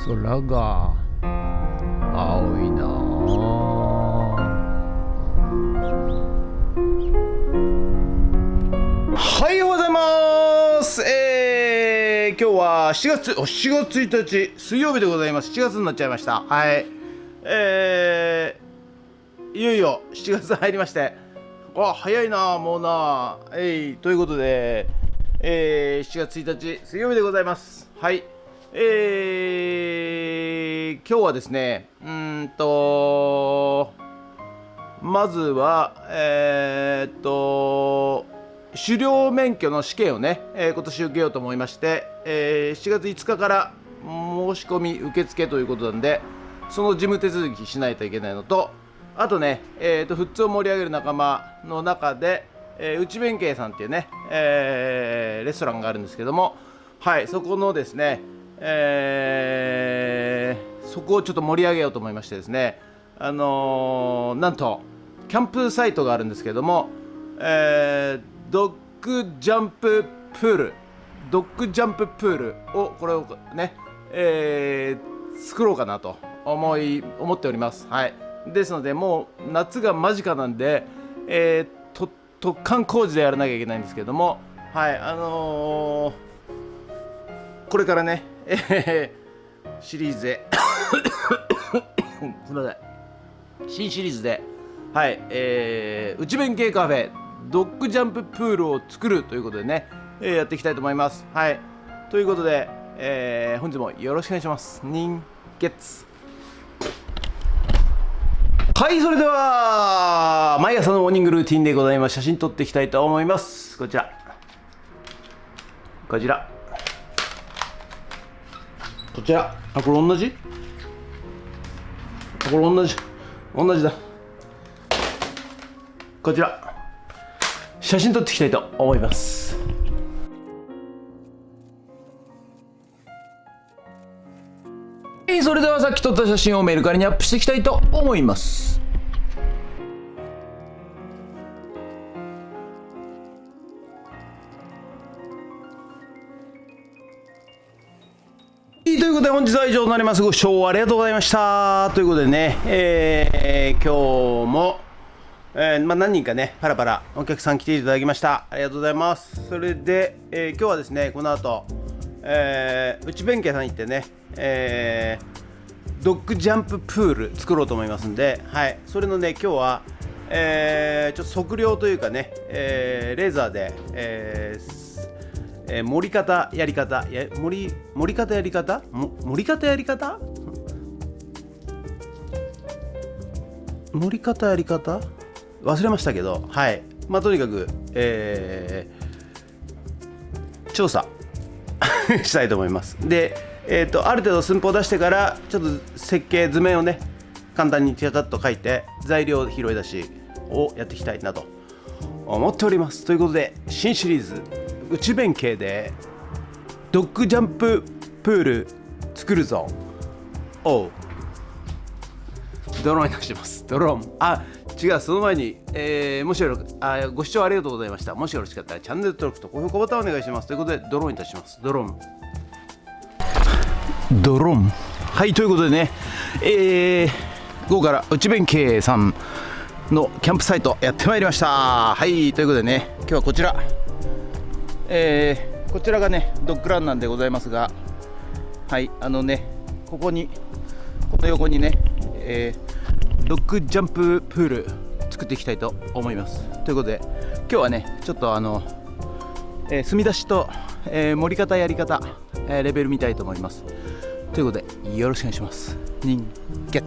空が青いなはい、おはようございます。今日は7月1日水曜日でございます。7月になっちゃいました。はい。いよいよ7月入りまして、早いなもうな。ということで、7月1日水曜日でございます。はい。今日はですね、まずは狩猟免許の試験をね、今年受けようと思いまして、7月5日から申し込み受付ということなんで、その事務手続きしないといけないのと、あとね、富津を盛り上げる仲間の中で、内弁慶さんっていうね、レストランがあるんですけども、はい、そこのですね、そこをちょっと盛り上げようと思いましてですね、なんとキャンプサイトがあるんですけども、ドッグジャンププールをこれをね、作ろうかなと思っております。はい。ですので、もう夏が間近なんで、突貫工事でやらなきゃいけないんですけども、はい、これからね、シリーズですみません、新シリーズで、はい、内弁慶カフェドッグジャンププールを作るということでね、やっていきたいと思います。はい、ということで、本日もよろしくお願いします。人月。はい、それでは毎朝のモーニングルーティンでございます。写真撮っていきたいと思います。こちらこれ同じだ。こちら写真撮っていきたいと思います。それではさっき撮った写真をメルカリにアップしていきたいと思います。ということで本日は以上となります。ご視聴ありがとうございました。ということでね、今日も、何人かねパラパラお客さん来ていただきました。ありがとうございます。それで、今日はですねこの後、内弁慶さんに行ってね、ドッグジャンププール作ろうと思いますんで、はい、それのね今日は、ちょっと測量というかね、レーザーで、盛り方やり方忘れましたけど、はい、とにかく、調査したいと思います。で、ある程度寸法を出してからちょっと設計図面をね簡単にチャチャッと書いて材料拾い出しをやっていきたいなと思っております。ということで新シリーズ内弁慶でドッグジャンププール作るぞ。ドローンに出します。ドローン違う、その前に、もしご視聴ありがとうございました。もしよろしかったらチャンネル登録と高評価ボタンお願いします。ということでドローンに出します。ドローン。はい、ということでね、午後から内弁慶さんのキャンプサイトやってまいりました。はい、ということでね今日はこちら、こちらがねドッグランなんでございますが、はい、この横にね、ドッグジャンププール作っていきたいと思います。ということで今日はねちょっと墨出しと、盛り方やり方、レベル見たいと思います。ということでよろしくお願いします。人月。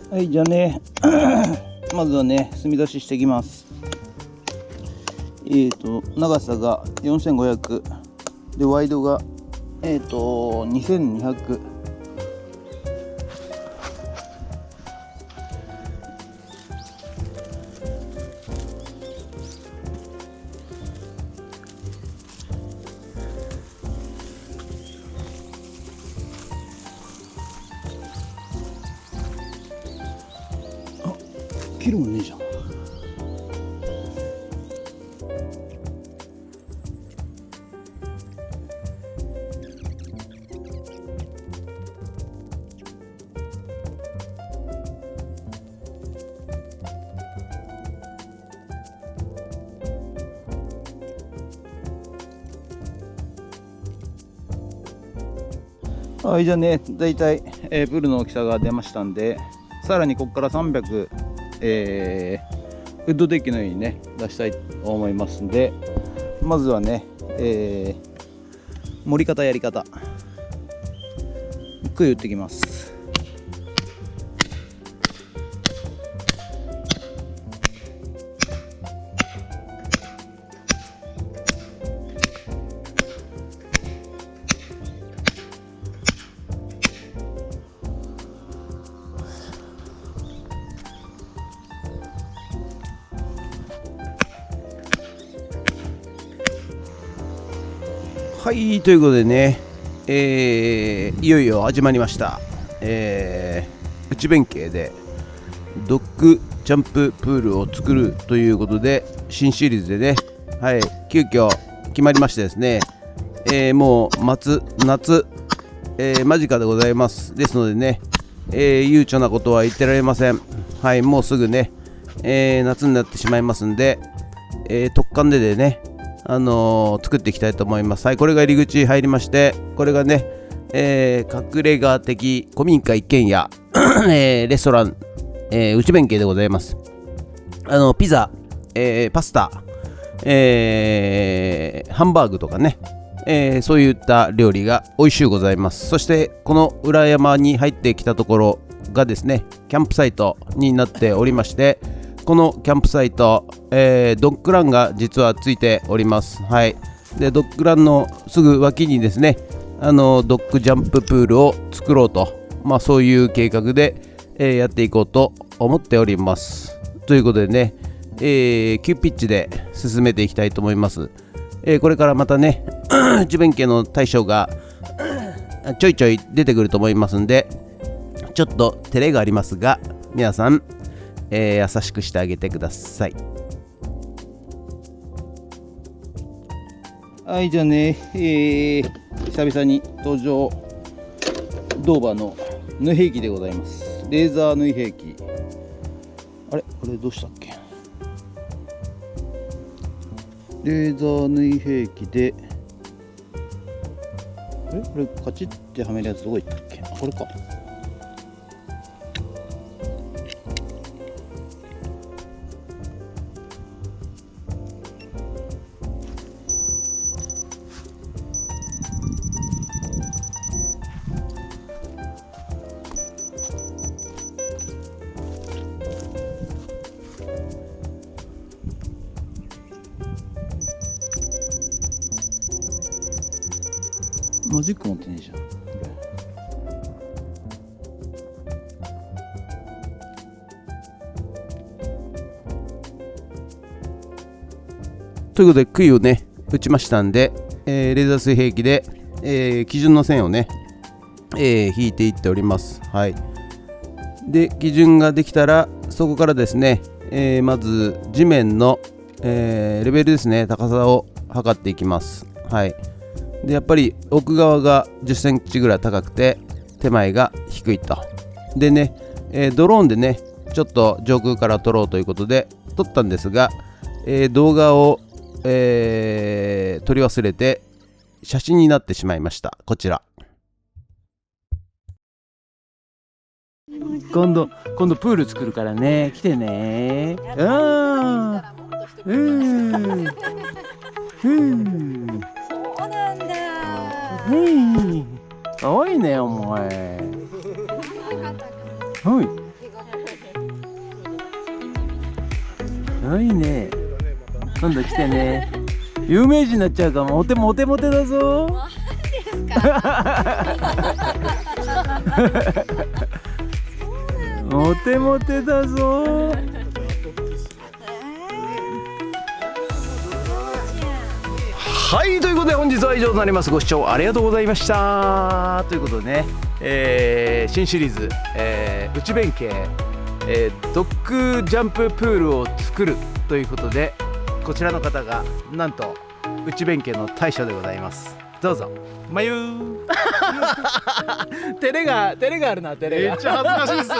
はい、じゃあねまずはね墨出ししていきます。長さが4500でワイドが2200。切るもんねえじゃん。はい、じゃあね、だいたい、プールの大きさが出ましたんで、さらにここから300、ウッドデッキのようにね出したいと思いますんで、まずはね、盛り方やり方ゆっくり打ってきます。はい、ということでね、いよいよ始まりました。内弁慶でドッグジャンププールを作るということで、新シリーズでね、はい、急遽決まりましてですね、もう夏、間近でございます。ですのでね、悠長なことは言ってられません。はい、もうすぐね、夏になってしまいますんで、特貫でね、作っていきたいと思います。はい、これが入り口入りまして、これがね、隠れ家的古民家一軒家、レストラン、内弁慶でございます。ピザ、パスタ、ハンバーグとかね、そういった料理が美味しゅうございます。そしてこの裏山に入ってきたところがですね、キャンプサイトになっておりまして、このキャンプサイト、ドッグランが実はついております。はい。で、ドッグランのすぐ脇にですね、ドッグジャンププールを作ろうと、そういう計画で、やっていこうと思っております。ということでね、急ピッチで進めていきたいと思います。これからまたね、内弁慶の大将がちょいちょい出てくると思いますんで、ちょっと照れがありますが、皆さん、優しくしてあげてください。はい、じゃあね、久々に登場、ドーバーの縫い兵器でございます。レーザー縫い兵器。あれ、これどうしたっけ。レーザー縫い兵器で、これカチッてはめるやつどこ行ったっけ。あ、これか。マジック持ってねえじゃん。ということで杭をね打ちましたんで、レーザー水兵器で、基準の線をね、引いていっております。はい。で、基準ができたらそこからですね、まず地面の、レベルですね、高さを測っていきます。はい。でやっぱり奥側が10センチぐらい高くて手前が低いと。でね、ドローンでねちょっと上空から撮ろうということで撮ったんですが、動画を、撮り忘れて写真になってしまいました。こちら。今度プール作るからね、来てね。そうなんだ。かわいいね、お前。はい。かわいいね。今度来てね。有名人になっちゃうかも。モテモテだぞ。マジですか。モテモテだぞ。はい、ということで本日は以上となります。ご視聴ありがとうございました。ということでね、新シリーズ、内弁慶ドッグジャンププールを作るということで、こちらの方がなんと内弁慶の大将でございます。どうぞ。まゆ照れがあるな、照れが。めっちゃ恥ずかしいですね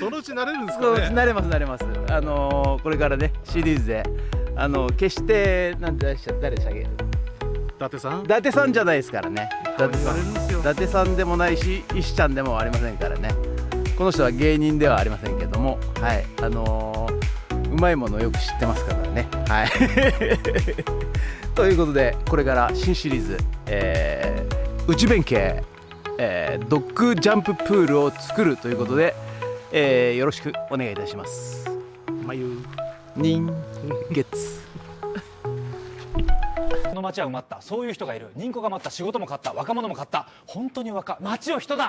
そのうち慣れるんですかね。慣れます慣れます。これからねシリーズで決して誰でしたっけ、伊達さん伊達さんじゃないですからね。伊達さん、言われるんですよ伊達さんでもないし石ちゃんでもありませんからね。この人は芸人ではありませんけども、はい、うまいものをよく知ってますからね。はいということで、これから新シリーズ、内弁慶、ドッグジャンププールを作るということで、よろしくお願いいたします。まゆ人月この街は埋まった。そういう人がいる。人口が埋まった。仕事も買った。若者も買った。本当に街を人だ。